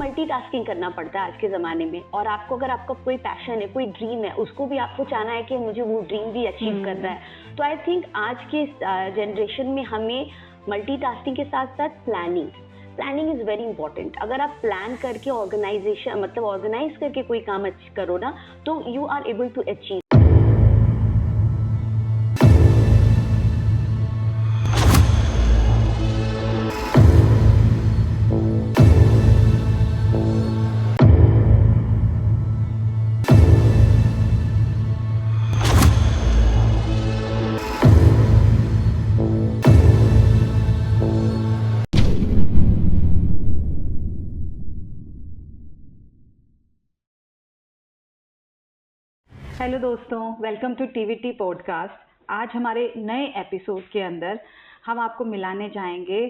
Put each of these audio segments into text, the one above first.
Multitasking करना पड़ता है आज के ज़माने में। और आपको अगर आपका कोई पैशन है, कोई ड्रीम है, उसको भी आपको चाहना है कि मुझे वो ड्रीम भी अचीव करना है। तो आई थिंक आज के जनरेशन में हमें मल्टीटास्किंग के साथ साथ प्लानिंग इज़ वेरी इंपॉर्टेंट। अगर आप प्लान करके ऑर्गेनाइज करके कोई काम करो ना, तो you are able to achieve. Hello दोस्तों, वेलकम टू टीवीटी पॉडकास्ट। आज हमारे नए एपिसोड के अंदर हम आपको मिलाने जाएंगे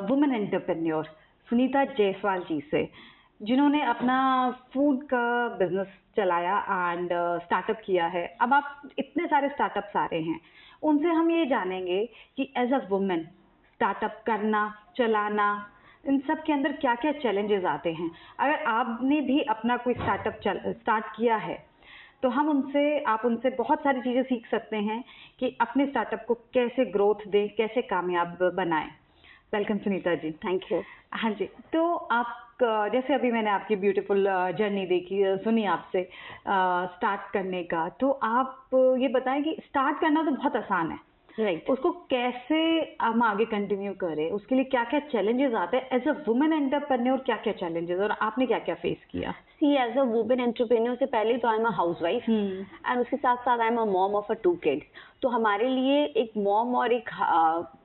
वुमेन एंटरप्रेन्योर सुनीता जायसवाल जी से, जिन्होंने अपना फूड का बिजनेस चलाया एंड स्टार्टअप किया है। अब आप इतने सारे स्टार्टअप्स आ रहे हैं, उनसे हम ये जानेंगे कि एज अ वुमेन स्टार्टअप करना, चलाना, इन सब के अंदर क्या क्या चैलेंजेस आते हैं। अगर आपने भी अपना कोई स्टार्ट किया है तो आप उनसे बहुत सारी चीज़ें सीख सकते हैं कि अपने स्टार्टअप को कैसे ग्रोथ दें, कैसे कामयाब बनाएं। Welcome Sunita ji. Thank you. हाँ जी, तो आप जैसे अभी मैंने आपकी ब्यूटीफुल जर्नी देखी, सुनी आपसे स्टार्ट करने का, तो आप ये बताएं कि स्टार्ट करना तो बहुत आसान है, राइट। उसको कैसे हम आगे कंटिन्यू करें, उसके लिए क्या क्या चैलेंजेस आते हैं एज अ वुमेन एंटरप्रेन्योर, क्या क्या चैलेंजेस और आपने क्या क्या फेस किया? सी एज अ वुमेन एंटरप्रेन्योर से पहले तो I am a housewife and उसके साथ साथ I am a mom of a 2 kids. तो हमारे लिए एक मॉम और एक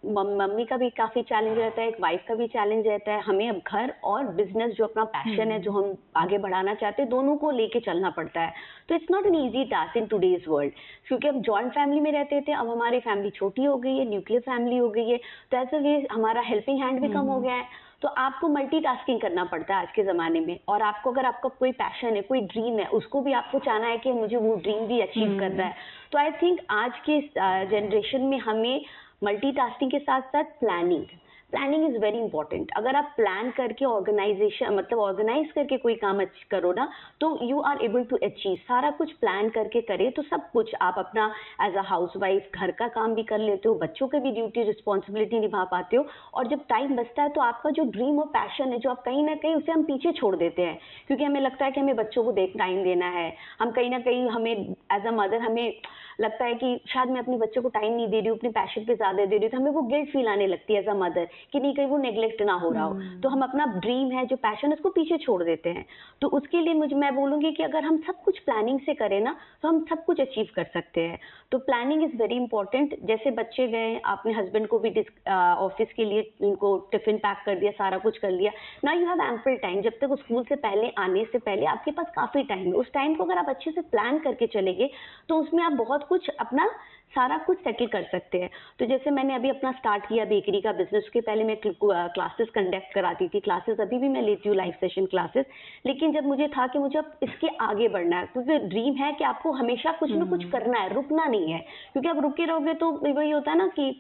मम्मी का भी काफ़ी चैलेंज रहता है, एक वाइफ का भी चैलेंज रहता है। हमें अब घर और बिजनेस जो अपना पैशन है, जो हम आगे बढ़ाना चाहते हैं, दोनों को लेके चलना पड़ता है। तो it's not an easy task in today's world, क्योंकि हम जॉइंट फैमिली में रहते थे, अब हमारी फैमिली छोटी हो गई है, न्यूक्लियर फैमिली हो गई है। तो एज अ वे हमारा हेल्पिंग हैंड भी कम हो गया है। तो आपको मल्टीटास्किंग करना पड़ता है आज के ज़माने में। और आपको अगर आपका कोई पैशन है, कोई ड्रीम है, उसको भी आपको चाहना है कि मुझे वो ड्रीम भी अचीव करना है। तो आई थिंक आज के जनरेशन में हमें मल्टीटास्किंग के साथ साथ प्लानिंग इज़ वेरी इंपॉर्टेंट। अगर आप प्लान करके ऑर्गेनाइज करके कोई काम करो ना, तो you are able to achieve. सारा कुछ प्लान करके करें तो सब कुछ आप अपना एज अ हाउसवाइफ घर का काम भी कर लेते हो, बच्चों के भी ड्यूटी रिस्पॉन्सिबिलिटी निभा पाते हो। और जब टाइम बचता है तो आपका जो ड्रीम और पैशन है, जो आप कहीं ना कहीं उसे हम पीछे छोड़ देते हैं, क्योंकि हमें लगता है कि हमें बच्चों को टाइम देना है। हम कहीं ना कहीं हमें एज अ मदर हमें लगता है कि शायद मैं अपने बच्चों को टाइम नहीं दे रही हूँ, अपने पैशन पे ज़्यादा दे रही हूँ, तो हमें वो गिल्ट फील आने लगती है एज अ मदर कि नहीं कहीं वो नेग्लेक्ट ना हो रहा हो। तो हम अपना ड्रीम है, जो पैशन है, उसको पीछे छोड़ देते हैं। तो उसके लिए मैं बोलूँगी कि अगर हम सब कुछ प्लानिंग से करें ना, तो हम सब कुछ अचीव कर सकते हैं। तो प्लानिंग इज़ वेरी इंपॉर्टेंट। जैसे बच्चे गए, आपने हस्बैंड को भी ऑफिस के लिए उनको टिफिन पैक कर दिया, सारा कुछ कर लिया, ना यू हैव एम्पल टाइम। जब तक स्कूल से पहले आने से पहले आपके पास काफ़ी टाइम है। उस टाइम को अगर आप अच्छे से प्लान करके चलेंगे तो उसमें आप बहुत कुछ अपना सारा कुछ सेटल कर सकते हैं। तो जैसे मैंने अभी अपना स्टार्ट किया बेकरी का बिजनेस, के पहले मैं क्लासेस कंडक्ट कराती थी। क्लासेस अभी भी मैं लेती हूँ, लाइव सेशन क्लासेस। लेकिन जब मुझे था कि मुझे अब इसके आगे बढ़ना है, क्योंकि ड्रीम है कि आपको हमेशा कुछ ना कुछ करना है, रुकना नहीं है। क्योंकि आप रुके रहोगे तो वही होता है ना कि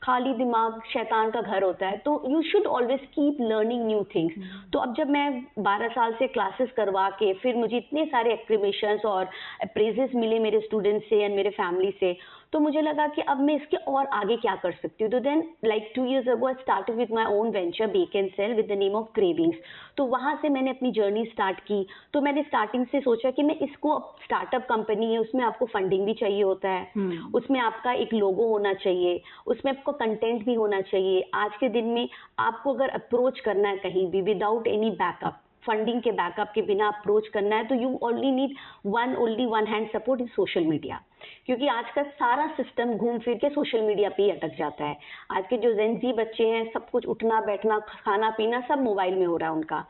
खाली दिमाग शैतान का घर होता है। तो you should always keep learning new things. तो अब जब मैं 12 साल से क्लासेस करवा के फिर मुझे इतने सारे एक्रीमेशंस और अप्रेजेस मिले मेरे स्टूडेंट्स से एंड मेरे फैमिली से, तो मुझे लगा कि अब मैं इसके और आगे क्या कर सकती हूँ। तो then like 2 years ago I started with my own venture bake and sell with the name of Cravings. तो वहाँ से मैंने अपनी जर्नी स्टार्ट की। तो मैंने स्टार्टिंग से सोचा कि मैं इसको, स्टार्टअप कंपनी है, उसमें आपको फंडिंग भी चाहिए होता है, उसमें आपका एक लोगो होना चाहिए, उसमें आपको कंटेंट भी होना चाहिए। आज के दिन में आपको अगर अप्रोच करना है कहीं भी विदाउट एनी बैकअप, फंडिंग के बैकअप के बिना अप्रोच करना है, तो you only need only one hand support in social media. क्योंकि आज का सारा सिस्टम घूम फिर के सोशल मीडिया पे ही अटक जाता है। आज के जो जेनजी बच्चे हैं, सब कुछ उठना बैठना खाना पीना सब मोबाइल में हो रहा है उनका।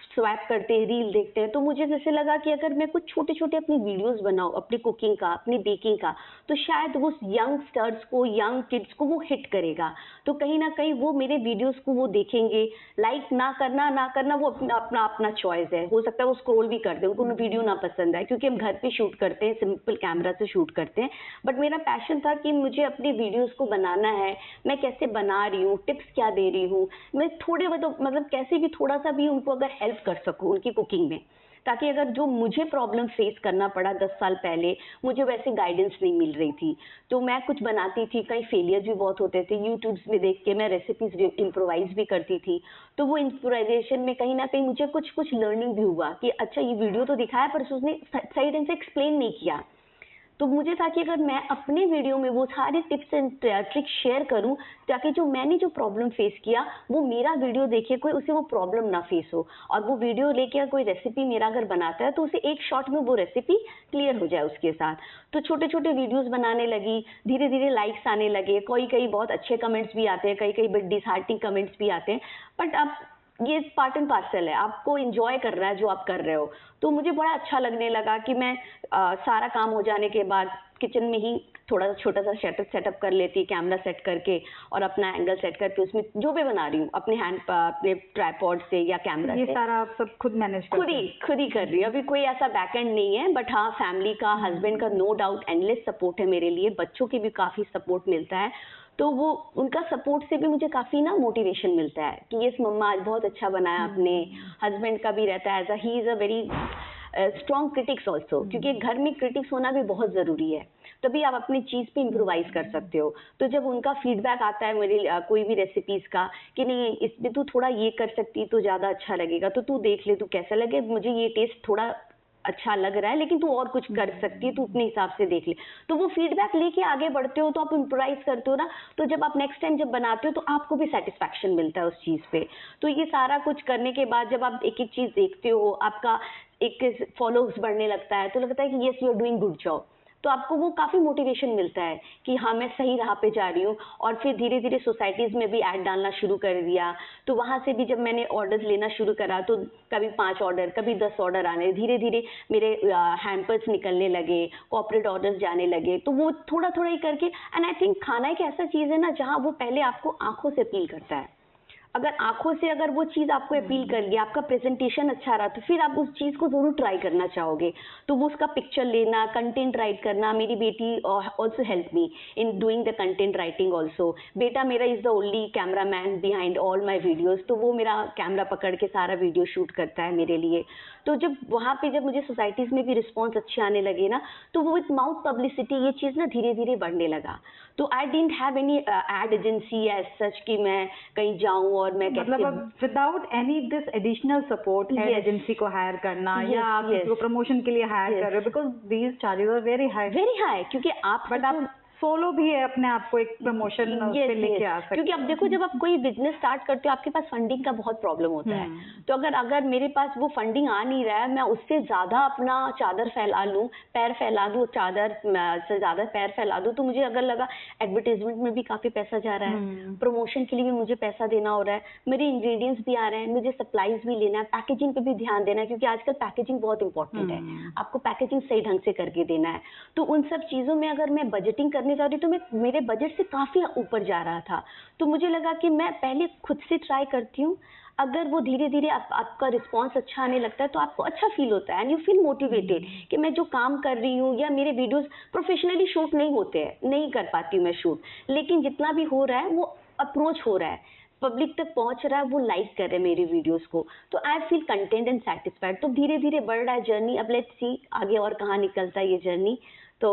स्वैप करते हैं, रील देखते हैं। तो मुझे जैसे लगा कि अगर मैं कुछ छोटे छोटे अपनी वीडियोस बनाऊं, अपनी कुकिंग का, अपनी बेकिंग का, तो शायद वो यंगस्टर्स को, यंग किड्स को वो हिट करेगा। तो कहीं ना कहीं वो मेरे वीडियोस को वो देखेंगे। लाइक ना करना वो अपना चॉइस है। हो सकता है वो स्क्रॉल भी कर दे, उनको वीडियो ना पसंद आए, क्योंकि हम घर पे शूट करते हैं, सिंपल कैमरा से शूट करते हैं। बट मेरा पैशन था कि मुझे अपनी वीडियोस को बनाना है, मैं कैसे बना रही हूँ, टिप्स क्या दे रही हूँ, मैं थोड़े मतलब कैसे भी थोड़ा सा भी उनको अगर हेल्प कर सकूं उनकी कुकिंग में, ताकि अगर जो मुझे प्रॉब्लम फेस करना पड़ा 10 साल पहले, मुझे वैसे गाइडेंस नहीं मिल रही थी, तो मैं कुछ बनाती थी, कई फेलियर भी बहुत होते थे, यूट्यूब में देख के मैं रेसिपीज इम्प्रोवाइज भी करती थी, तो वो इम्प्रोवाइजेशन में कहीं ना कहीं मुझे कुछ कुछ लर्निंग भी हुआ कि अच्छा ये वीडियो तो दिखाया पर उसने सही ढंग से एक्सप्लेन नहीं किया। तो मुझे था कि अगर मैं अपने वीडियो में वो सारे टिप्स एंड ट्रिक्स शेयर करूं, ताकि जो मैंने जो प्रॉब्लम फेस किया वो मेरा वीडियो देखे कोई उसे वो प्रॉब्लम ना फेस हो, और वो वीडियो लेके कोई रेसिपी मेरा अगर बनाता है तो उसे एक शॉट में वो रेसिपी क्लियर हो जाए उसके साथ। तो छोटे छोटे वीडियोस बनाने लगी, धीरे धीरे लाइक्स आने लगे, कई बहुत अच्छे कमेंट्स भी आते हैं, कई बड़े डिसहार्टिंग कमेंट्स भी आते हैं, बट अब ये पार्ट एंड पार्सल है, आपको एंजॉय कर रहा है जो आप कर रहे हो। तो मुझे बड़ा अच्छा लगने लगा कि मैं सारा काम हो जाने के बाद किचन में ही थोड़ा सा छोटा सा सेटअप कर लेती, कैमरा सेट करके और अपना एंगल सेट करके उसमें जो भी बना रही हूँ अपने ट्राइपॉड से या कैमरा से, ये सारा आप सब खुद मैनेज खुद ही कर रही हूँ। अभी कोई ऐसा बैकएंड नहीं है, बट हाँ फैमिली का, हस्बैंड का नो डाउट एंडलेस सपोर्ट है मेरे लिए, बच्चों की भी काफी सपोर्ट मिलता है, तो वो उनका सपोर्ट से भी मुझे काफी ना मोटिवेशन मिलता है कि ये मम्मा आज बहुत अच्छा बनाया आपने। हस्बैंड का भी रहता है, he is a very strong critics also, क्योंकि घर में क्रिटिक्स होना भी बहुत जरूरी है, तभी आप अपनी चीज पे इम्प्रोवाइज कर सकते हो। तो जब उनका फीडबैक आता है मेरी कोई भी रेसिपीज का कि नहीं इसमें तू थोड़ा ये कर सकती तो ज्यादा अच्छा लगेगा, तो तू देख ले तू कैसा लगे, मुझे ये टेस्ट थोड़ा अच्छा लग रहा है लेकिन तू और कुछ कर सकती है, तू अपने हिसाब से देख ले, तो वो फीडबैक लेके आगे बढ़ते हो, तो आप इम्प्रोवाइज करते हो ना, तो जब आप नेक्स्ट टाइम जब बनाते हो तो आपको भी सेटिस्फैक्शन मिलता है उस चीज पे। तो ये सारा कुछ करने के बाद जब आप एक एक चीज देखते हो, आपका एक फॉलोअर्स बढ़ने लगता है, तो लगता है कि yes you are doing good job, तो आपको वो काफी मोटिवेशन मिलता है कि हाँ मैं सही राह पे जा रही हूँ। और फिर धीरे धीरे सोसाइटीज में भी ऐड डालना शुरू कर दिया, तो वहां से भी जब मैंने ऑर्डर्स लेना शुरू करा तो कभी 5 ऑर्डर, कभी 10 ऑर्डर आने, धीरे धीरे मेरे हैम्पर्स निकलने लगे, कॉर्पोरेट ऑर्डर्स जाने लगे, तो वो थोड़ा थोड़ा ही करके। एंड आई थिंक खाना एक ऐसा चीज है ना जहाँ वो पहले आपको आंखों से अपील करता है, अगर आंखों से अगर वो चीज आपको अपील कर लिया, आपका प्रेजेंटेशन अच्छा रहा, तो फिर आप उस चीज को जरूर ट्राई करना चाहोगे। तो वो उसका पिक्चर लेना, कंटेंट राइट करना, मेरी बेटी also help me in doing the content writing also. बेटा मेरा is the only camera man behind all my videos, तो वो मेरा कैमरा पकड़ के सारा वीडियो शूट करता है मेरे लिए। तो जब वहाँ पे जब मुझे सोसाइटीज में भी रिस्पॉन्स अच्छे आने लगे ना, तो वो विथ माउथ पब्लिसिटी ये चीज ना धीरे धीरे बढ़ने लगा। तो I didn't have any ad agency as such कि मैं कहीं जाऊं और मैं मतलब अब without any this additional support ad agency को हायर करना या आप किसी को प्रमोशन के लिए हायर कर रहे हो, because these charges are very high, क्योंकि आप बट आप सोलो भी है, अपने आप को एक प्रमोशन पे लेके आ सकते। क्योंकि अब देखो जब आप कोई बिजनेस स्टार्ट करते हो आपके पास फंडिंग का बहुत प्रॉब्लम होता है, तो अगर मेरे पास वो फंडिंग आ नहीं रहा है, मैं उससे ज्यादा अपना चादर फैला लूं, पैर फैला दूं, चादर से ज्यादा पैर फैला दूं, तो मुझे अगर लगा एडवर्टाइजमेंट में भी काफी पैसा जा रहा है, प्रमोशन के लिए भी मुझे पैसा देना हो रहा है, मेरे इंग्रेडिएंट्स भी आ रहे हैं, मुझे सप्लाईज भी लेना है, पैकेजिंग पे भी ध्यान देना है, क्योंकि आजकल पैकेजिंग बहुत इंपॉर्टेंट है, आपको पैकेजिंग सही ढंग से करके देना है। तो उन सब चीजों में अगर मैं बजटिंग करने जा रही तो मैं मेरे बजट से काफी ऊपर जा रहा था, तो मुझे लगा कि मैं पहले खुद से ट्राई करती हूँ, अगर वो धीरे धीरे आपका रिस्पांस अच्छा आने लगता है तो आपको अच्छा फील होता है एंड यू फील मोटिवेटेड कि मैं जो काम कर रही हूँ, या मेरे वीडियोस प्रोफेशनली शूट नहीं होते हैं, नहीं कर पाती हूँ मैं शूट, लेकिन जितना भी हो रहा है वो अप्रोच हो रहा है, पब्लिक तक पहुंच रहा है, वो लाइक कर रहे हैं मेरे वीडियोस को, तो I feel content and satisfied. तो धीरे धीरे बढ़ रहा है जर्नी, अब लेट्स सी आगे और कहाँ निकलता है ये जर्नी। तो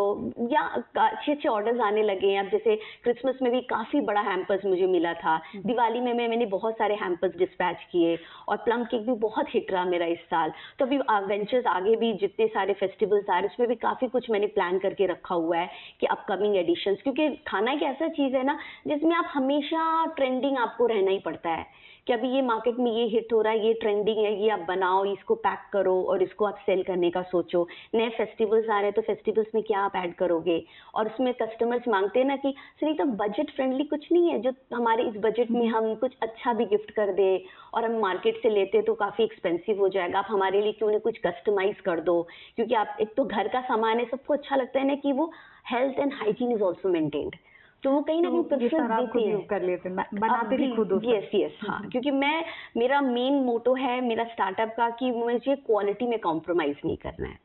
या अच्छे अच्छे ऑर्डर्स आने लगे हैं, अब जैसे क्रिसमस में भी काफी बड़ा हैम्पर्स मुझे मिला था, दिवाली में मैंने बहुत सारे हैम्पर्स डिस्पैच किए, और प्लम केक भी बहुत हिट रहा मेरा इस साल। तो अभी वेंचर्स आगे भी जितने सारे फेस्टिवल्स आ रहे हैं उसमें भी काफी कुछ मैंने प्लान करके रखा हुआ है कि अपकमिंग एडिशंस, क्योंकि खाना एक ऐसा चीज है ना जिसमें आप हमेशा ट्रेंडिंग आपको रहना ही पड़ता है कि अभी ये मार्केट में ये हिट हो रहा है, ये ट्रेंडिंग है, ये आप बनाओ, इसको पैक करो और इसको आप सेल करने का सोचो। नए फेस्टिवल्स आ रहे हैं तो फेस्टिवल्स में क्या आप ऐड करोगे, और उसमें कस्टमर्स मांगते हैं ना कि सुनीता बजट फ्रेंडली कुछ नहीं है जो हमारे इस बजट में हम कुछ अच्छा भी गिफ्ट कर दे, और हम मार्केट से लेते तो काफी एक्सपेंसिव हो जाएगा, आप हमारे लिए क्यों नहीं कुछ कस्टमाइज कर दो, क्योंकि आप एक तो घर का सामान है, सबको अच्छा लगता है ना कि वो health and hygiene is also maintained, तो वो कहीं ना कहीं प्रेफरेंस देते हैं, कर लेते हैं, बनाते भी खुद हो। यस हाँ, क्योंकि मेरा मेन मोटो है मेरा स्टार्टअप का कि मुझे क्वालिटी में कॉम्प्रोमाइज नहीं करना है,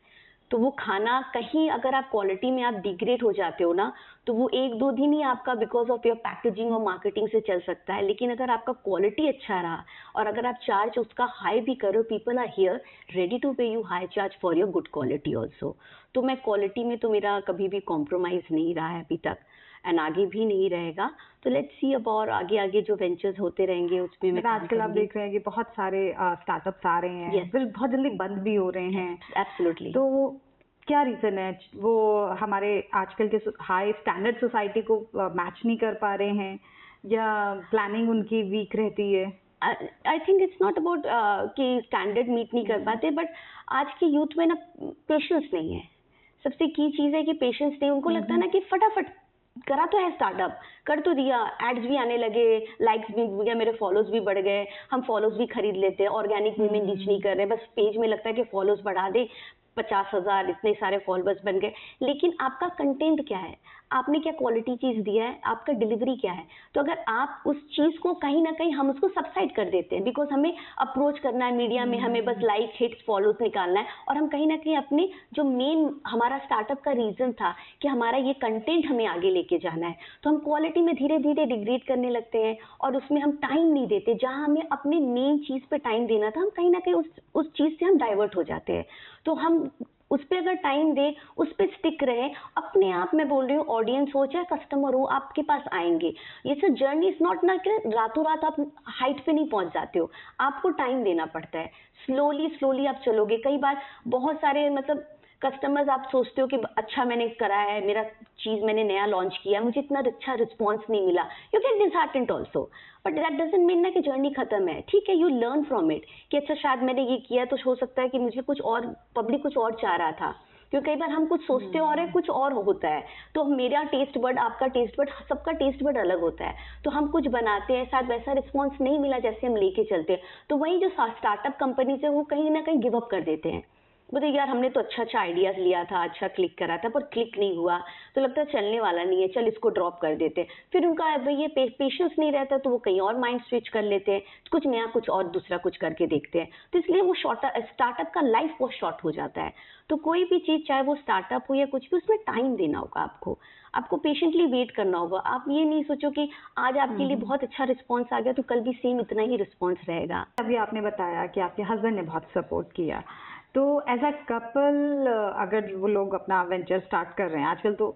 तो वो खाना कहीं अगर आप क्वालिटी में आप डिग्रेड हो जाते हो ना, तो वो 1-2 दिन ही आपका बिकॉज ऑफ योर पैकेजिंग और मार्केटिंग से चल सकता है, लेकिन अगर आपका क्वालिटी अच्छा रहा और अगर आप चार्ज उसका हाई भी करो, people are here ready to pay you high charge for your good quality also. तो मैं क्वालिटी में तो मेरा कभी भी कॉम्प्रोमाइज नहीं रहा है अभी तक, एंड आगे भी नहीं रहेगा। तो लेट्स सी अब और आगे आगे जो वेंचर्स होते रहेंगे उसमें मैं आजकल आप देख रहे हैं कि बहुत सारे स्टार्टअप्स आ रहे हैं, फिर बहुत जल्दी बंद भी हो रहे हैं। एब्सोल्युटली। तो क्या रीजन है? वो हमारे आजकल के हाई स्टैंडर्ड सोसाइटी को मैच नहीं कर पा रहे हैं, या प्लानिंग उनकी वीक रहती है? आई थिंक इट्स नॉट अबाउट कि स्टैंडर्ड मीट नहीं कर पाते, बट आज के यूथ में ना पेशेंस नहीं है। सबसे की चीज है कि पेशेंस नहीं, उनको लगता है ना कि फटाफट करा तो है, स्टार्टअप कर तो दिया, एड्स भी आने लगे, लाइक्स भी हो गया, मेरे फॉलोज भी बढ़ गए, हम फॉलोज भी खरीद लेते हैं, ऑर्गेनिक वीमेन रीच नहीं कर रहे, बस पेज में लगता है कि फॉलोज बढ़ा दे, 50,000 इतने सारे फॉलोअर्स बन गए। लेकिन आपका कंटेंट क्या है, आपने क्या क्वालिटी चीज दिया है, आपका डिलीवरी क्या है? तो अगर आप उस चीज को कहीं ना कहीं हम उसको सबसाइड कर देते हैं, बिकॉज हमें अप्रोच करना है मीडिया में, हमें बस लाइक हिट्स फॉलोज निकालना है, और हम कहीं ना कहीं अपने जो मेन हमारा स्टार्टअप का रीजन था कि हमारा ये कंटेंट हमें आगे लेके जाना है, तो हम क्वालिटी में धीरे धीरे डिग्रेड करने लगते हैं और उसमें हम टाइम नहीं देते। जहां हमें अपने मेन चीज पे टाइम देना था, हम कहीं ना कहीं उस चीज से हम डाइवर्ट हो जाते हैं। तो हम उस पर अगर टाइम दे, उस पर स्टिक रहे, अपने आप मैं बोल रही हूँ, ऑडियंस हो चाहे कस्टमर हो, आपके पास आएंगे। ये सब जर्नी इज नॉट ना कि रातों रात आप हाइट पे नहीं पहुंच जाते हो, आपको टाइम देना पड़ता है, स्लोली स्लोली आप चलोगे। कई बार बहुत सारे मतलब कस्टमर्स आप सोचते हो कि अच्छा मैंने करा है, मेरा चीज मैंने नया लॉन्च किया, मुझे इतना अच्छा रिस्पॉन्स नहीं मिला, you get disheartened also, but that doesn't mean ना कि जर्नी खत्म है। ठीक है, यू लर्न फ्रॉम इट कि अच्छा शायद मैंने ये किया तो हो सकता है कि मुझे कुछ और, पब्लिक कुछ और चाह रहा था, क्योंकि कई बार हम कुछ सोचते और है, कुछ और होता है। तो मेरा टेस्ट बड, आपका टेस्ट बड, सबका टेस्ट बड अलग होता है, तो हम कुछ बनाते हैं, शायद वैसा रिस्पॉन्स नहीं मिला जैसे हम लेके चलते हैं, तो वही जो स्टार्टअप कंपनीज है वो कहीं ना कहीं गिव अप कर देते हैं। बोलते यार हमने तो अच्छा अच्छा आइडियाज लिया था, अच्छा क्लिक करा था, पर क्लिक नहीं हुआ, तो लगता है चलने वाला नहीं है, चल इसको ड्रॉप कर देते हैं। फिर उनका भाई ये पेशेंस नहीं रहता, तो वो कहीं और माइंड स्विच कर लेते हैं, कुछ नया, कुछ और दूसरा कुछ करके देखते हैं। तो इसलिए वो स्टार्टअप का लाइफ बहुत शॉर्ट हो जाता है। तो कोई भी चीज, चाहे वो स्टार्टअप हो या कुछ भी, उसमें टाइम देना होगा आपको पेशेंटली वेट करना होगा। आप ये नहीं सोचो कि आज आपके लिए बहुत अच्छा रिस्पॉन्स आ गया तो कल भी सेम इतना ही रिस्पॉन्स रहेगा। अभी आपने बताया कि आपके हस्बैंड ने बहुत सपोर्ट किया, तो एज अ कपल अगर वो लोग अपना वेंचर स्टार्ट कर रहे हैं आजकल, तो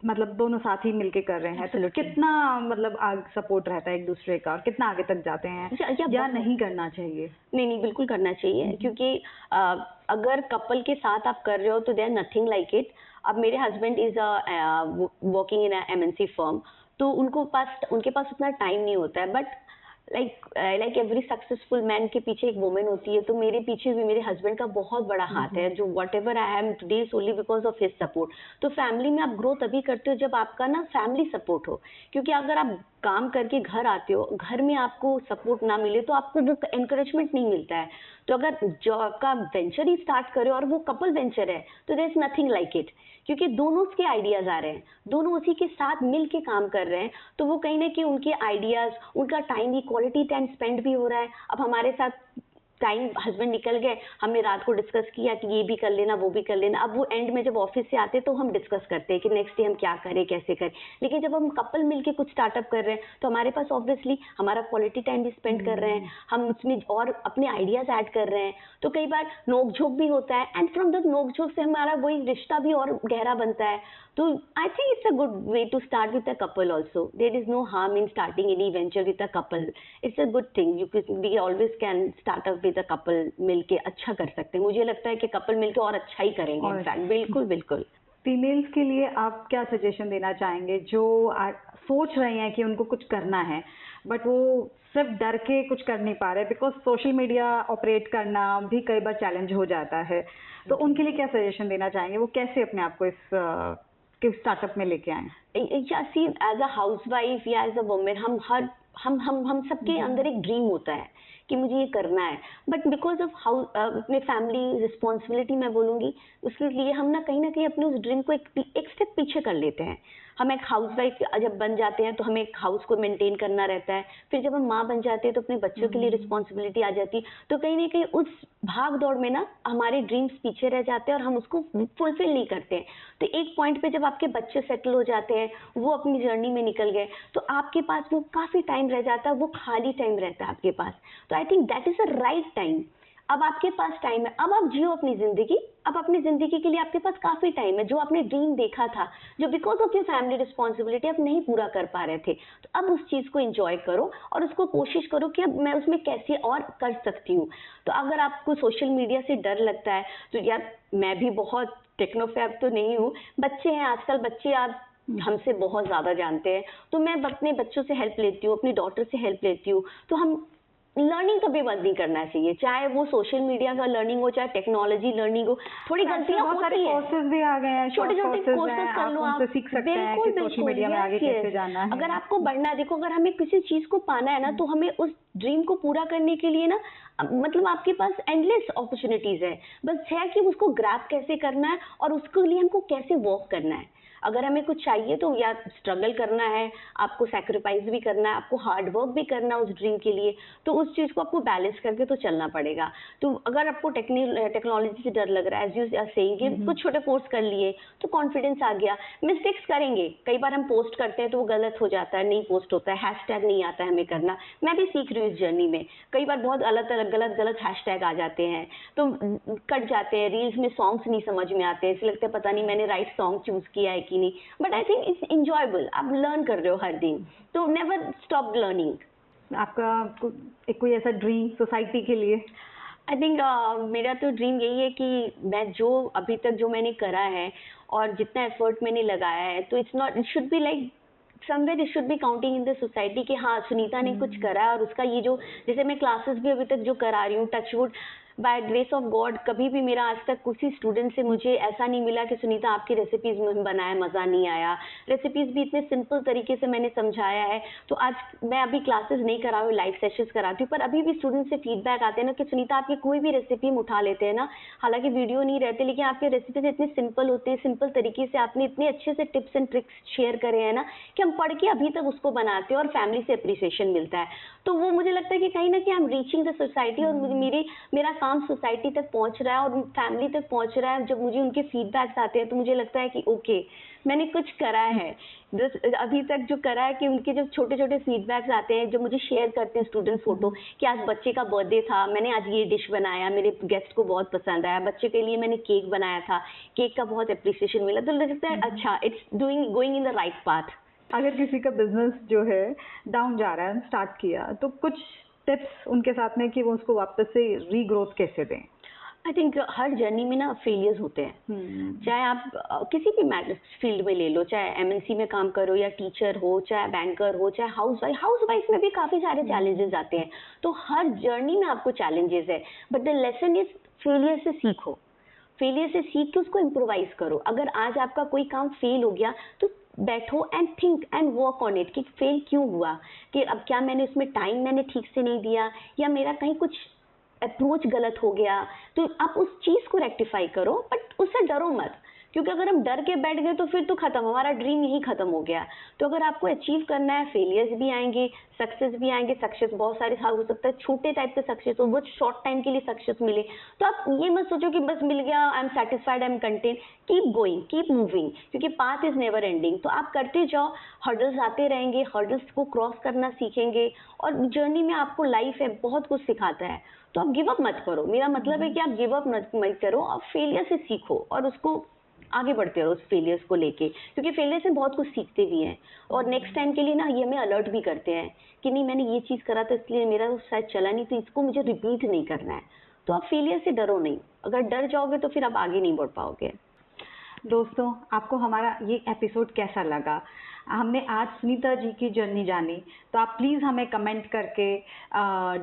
मतलब दोनों साथ ही मिलके कर रहे हैं, तो कितना मतलब सपोर्ट रहता है एक दूसरे का, और कितना आगे तक जाते हैं, या नहीं करना चाहिए? नहीं, बिल्कुल करना चाहिए, क्योंकि अगर कपल के साथ आप कर रहे हो तो देयर नथिंग लाइक इट। अब मेरे husband is working in MNC firm, तो उनके पास उतना टाइम नहीं होता है, but like every successful man के पीछे एक वुमेन होती है, तो मेरे पीछे भी मेरे हस्बैंड का बहुत बड़ा हाथ है, जो what ever I am today is only because of his support. तो फैमिली में आप ग्रो तभी करते हो जब आपका ना फैमिली सपोर्ट हो, क्योंकि अगर आप काम करके घर आते हो, घर में आपको सपोर्ट ना मिले तो आपको वो एनकरेजमेंट नहीं मिलता है। तो अगर जो आपका वेंचर ही स्टार्ट करे और वो कपल वेंचर है, तो there is nothing like it, क्योंकि दोनों के आइडियाज आ रहे हैं, दोनों उसी के साथ मिल के काम कर रहे हैं, तो वो कहीं ना कहीं उनके आइडियाज, उनका टाइम भी, क्वालिटी टाइम स्पेंड भी हो रहा है। अब हमारे साथ टाइम हस्बैंड निकल गए, हमने रात को डिस्कस किया कि ये भी कर लेना, वो भी कर लेना। अब वो एंड में जब ऑफिस से आते तो हम डिस्कस करते हैं कि नेक्स्ट डे हम क्या करें, कैसे करें। लेकिन जब हम कपल मिलके कुछ स्टार्टअप कर रहे हैं तो हमारे पास ऑब्वियसली हमारा क्वालिटी टाइम भी स्पेंड कर रहे हैं, हम उसमें और अपने आइडियाज ऐड कर रहे हैं, तो कई बार नोक झोंक भी होता है, एंड फ्रॉम द नोक झोंक से हमारा वही रिश्ता भी और गहरा बनता है। तो I think it's a good way to start with a couple also. There is no harm in starting any venture with a couple, it's a good thing. We always can start up with a couple, मिलके अच्छा कर सकते हैं। मुझे लगता है कि couple मिलके और अच्छा ही करेंगे इनफैक्ट। बिल्कुल बिल्कुल। फीमेल्स के लिए आप क्या सजेशन देना चाहेंगे जो सोच रहे हैं कि उनको कुछ करना है, बट वो सिर्फ डर के कुछ कर नहीं पा रहे, बिकॉज सोशल मीडिया ऑपरेट करना भी कई बार चैलेंज हो जाता है, तो उनके लिए क्या सजेशन देना चाहेंगे? वो कैसे अपने आप को इस स्टार्टअप में लेके आए? या सी एज अ हाउसवाइफ या एज अ वुमेन, हम सबके अंदर एक ड्रीम होता है कि मुझे ये करना है, बट बिकॉज ऑफ अपने फैमिली रिस्पॉन्सिबिलिटी मैं बोलूँगी, उसके लिए हम ना कहीं अपने उस ड्रीम को एक स्टेप पीछे कर लेते हैं। हम एक हाउसवाइफ जब बन जाते हैं तो हमें एक हाउस को मेंटेन करना रहता है, फिर जब हम माँ बन जाते हैं तो अपने बच्चों के लिए रिस्पॉन्सिबिलिटी आ जाती है, तो कहीं ना कहीं उस भाग दौड़ में ना हमारे ड्रीम्स पीछे रह जाते हैं और हम उसको फुलफिल नहीं करते हैं। तो एक पॉइंट पे जब आपके बच्चे सेटल हो जाते हैं, वो अपनी जर्नी में निकल गए, तो आपके पास वो काफी टाइम रह जाता है, वो खाली टाइम रहता है आपके पास। तो I think that is a right time. अब आपके पास टाइम है, अब आप जियो अपनी जिंदगी। अब अपनी जिंदगी के लिए आपके पास काफी टाइम है। जो आपने ड्रीम देखा था, जो because of your family responsibility आप नहीं पूरा कर पा रहे थे, तो अब उस चीज को एंजॉय करो और उसको कोशिश करो कि अब मैं उसमें कैसे और कर सकती हूँ। तो अगर आपको सोशल मीडिया से डर लगता है, तो यार मैं भी बहुत टेक्नोफैब तो नहीं हूँ, बच्चे हैं आजकल, बच्चे आप हमसे बहुत ज्यादा जानते हैं, तो मैं अपने बच्चों से हेल्प लेती हूँ, अपनी डॉटर से हेल्प लेती हूँ। तो हम लर्निंग कभी बंद नहीं करना चाहिए, चाहे वो सोशल मीडिया का लर्निंग हो, चाहे टेक्नोलॉजी लर्निंग हो। थोड़ी गलतियां होती हैं, कोर्सेज भी आ गए हैं, छोटे छोटे कोर्सेज कर लो, आप सीख सकते हैं कि सोशल मीडिया में आगे कैसे जाना है। अगर आपको बढ़ना है, देखो अगर हमें किसी चीज को पाना है ना, तो हमें उस ड्रीम को पूरा करने के लिए ना, मतलब आपके पास एंडलेस अपॉर्चुनिटीज है, बस है कि उसको ग्रैब कैसे करना है और उसके लिए हमको कैसे वर्क करना है। अगर हमें कुछ चाहिए तो या स्ट्रगल करना है, आपको सैक्रिफाइस भी करना है, आपको हार्ड वर्क भी करना है उस ड्रीम के लिए, तो उस चीज को आपको बैलेंस करके तो चलना पड़ेगा। तो अगर आपको टेक्नोलॉजी से डर लग रहा है, एज यू आर सेइंग कि कुछ छोटे कोर्स कर लिए तो कॉन्फिडेंस आ गया, मिस्टेक्स करेंगे, कई बार हम पोस्ट करते हैं तो वो गलत हो जाता है, नहीं पोस्ट होता है, हैशटैग नहीं आता है हमें करना। मैं भी सीख रही हूँ इस जर्नी में, कई बार बहुत गलत हैशटैग आ जाते हैं, तो कट जाते हैं, रील्स में सॉन्ग्स नहीं समझ में आते, ऐसे लगता है पता नहीं मैंने राइट सॉन्ग चूज किया है कि नहीं। But I think it's enjoyable, आप लर्न कर रहे हो हर दिन, तो नेवर स्टॉप लर्निंग। आपका कोई ऐसा ड्रीम सोसाइटी के लिए? आई थिंक मेरा तो ड्रीम यही है कि मैं जो अभी तक जो मैंने करा है और जितना एफर्ट मैंने लगाया है, तो it's not, it should be like somewhere, it should be counting in the society कि हाँ सुनीता ने कुछ करा है, और उसका ये जो, जैसे मैं क्लासेस भी अभी तक जो करा रही हूँ, touchwood by grace of God, कभी भी मेरा आज तक किसी स्टूडेंट से मुझे ऐसा नहीं मिला कि सुनीता आपकी रेसिपीज में बनाया मजा नहीं आया। रेसिपीज भी इतने सिंपल तरीके से मैंने समझाया है। तो आज मैं अभी क्लासेस नहीं करा रही हूँ, लाइव सेशंस कराती हूँ, पर अभी भी स्टूडेंट से फीडबैक आते हैं ना कि सुनीता आपकी कोई भी रेसिपी हम उठा लेते हैं ना, हालांकि वीडियो नहीं रहते, लेकिन आपके रेसिपीज इतनी सिंपल होते हैं, सिंपल तरीके से आपने इतने अच्छे से टिप्स एंड ट्रिक्स शेयर करे हैं ना, कि हम पढ़ के अभी तक उसको बनाते हैं और फैमिली से अप्रिसिएशन मिलता है। तो वो मुझे लगता है कि कहीं ना कहीं I am reaching the society, और मेरा काम सोसाइटी तक पहुंच रहा है और फैमिली तक पहुंच रहा है। जब मुझे उनके फीडबैक्स आते हैं तो मुझे लगता है कि ओके मैंने कुछ करा है, अभी तक जो करा है, कि उनके जब छोटे छोटे फीडबैक्स आते हैं, जब मुझे शेयर करते हैं स्टूडेंट फोटो कि आज बच्चे का बर्थडे था, मैंने आज ये डिश बनाया, मेरे गेस्ट को बहुत पसंद आया, बच्चे के लिए मैंने केक बनाया था, केक का बहुत अप्रिसिएशन मिला, तो लगता है अच्छा it's going in the right path. अगर किसी का बिजनेस जो है डाउन जा रहा है, स्टार्ट किया, तो कुछ टिप्स उनके साथ में कि वो उसको वापस से रीग्रोथ कैसे दें? आई थिंक हर जर्नी में ना फेलियर्स होते हैं, चाहे आप किसी भी फील्ड में ले लो, चाहे एमएनसी में काम करो या टीचर हो, चाहे बैंकर हो, चाहे हाउसवाइफ में भी काफी सारे चैलेंजेस आते हैं। तो हर जर्नी में आपको चैलेंजेस है, but the lesson is failure से सीखो, फेलियर से सीख के उसको इम्प्रोवाइज करो। अगर आज आपका कोई काम फेल हो गया तो बैठो and think and work on it कि फेल क्यों हुआ, कि अब क्या मैंने उसमें टाइम मैंने ठीक से नहीं दिया, या मेरा कहीं कुछ अप्रोच गलत हो गया, तो आप उस चीज को रेक्टिफाई करो, बट उससे डरो मत, क्योंकि अगर हम डर के बैठ गए तो फिर तो खत्म, हमारा ड्रीम यही खत्म हो गया। तो अगर आपको अचीव करना है, फेलियर्स भी आएंगे, सक्सेस भी आएंगे, सक्सेस बहुत सारे हो सकता है, छोटे टाइप के सक्सेस हो, बहुत शॉर्ट टाइम के लिए सक्सेस मिले, तो आप ये मत सोचो कि बस मिल गया, I am satisfied, I am content, keep going, keep moving, क्योंकि पाथ इज नेवर एंडिंग। तो आप करते जाओ, हर्डल्स आते रहेंगे, हर्डल्स को क्रॉस करना सीखेंगे, और जर्नी में आपको लाइफ है बहुत कुछ सिखाता है, तो आप गिव अप मत करो। मेरा मतलब है कि आप गिव अप मत करो, आप फेलियर से सीखो और उसको आगे बढ़ते रहो उस फेलियर्स को लेके, क्योंकि फेलियर से बहुत कुछ सीखते भी हैं, और नेक्स्ट टाइम के लिए ना ये हमें अलर्ट भी करते हैं कि नहीं मैंने ये चीज करा था इसलिए मेरा शायद चला नहीं, तो इसको मुझे रिपीट नहीं करना है। तो आप फेलियर से डरो नहीं, अगर डर जाओगे तो फिर आप आगे नहीं बढ़ पाओगे। दोस्तों, आपको हमारा ये एपिसोड कैसा लगा? हमने आज सुनीता जी की जर्नी जानी, तो आप प्लीज़ हमें कमेंट करके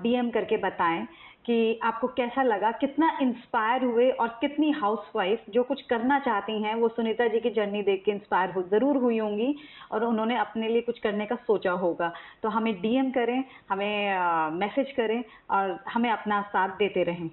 डीएम करके बताएं कि आपको कैसा लगा, कितना इंस्पायर हुए, और कितनी हाउसवाइफ जो कुछ करना चाहती हैं वो सुनीता जी की जर्नी देख के इंस्पायर ज़रूर हुई होंगी, और उन्होंने अपने लिए कुछ करने का सोचा होगा। तो हमें डीएम करें, हमें मैसेज करें, और हमें अपना साथ देते रहें।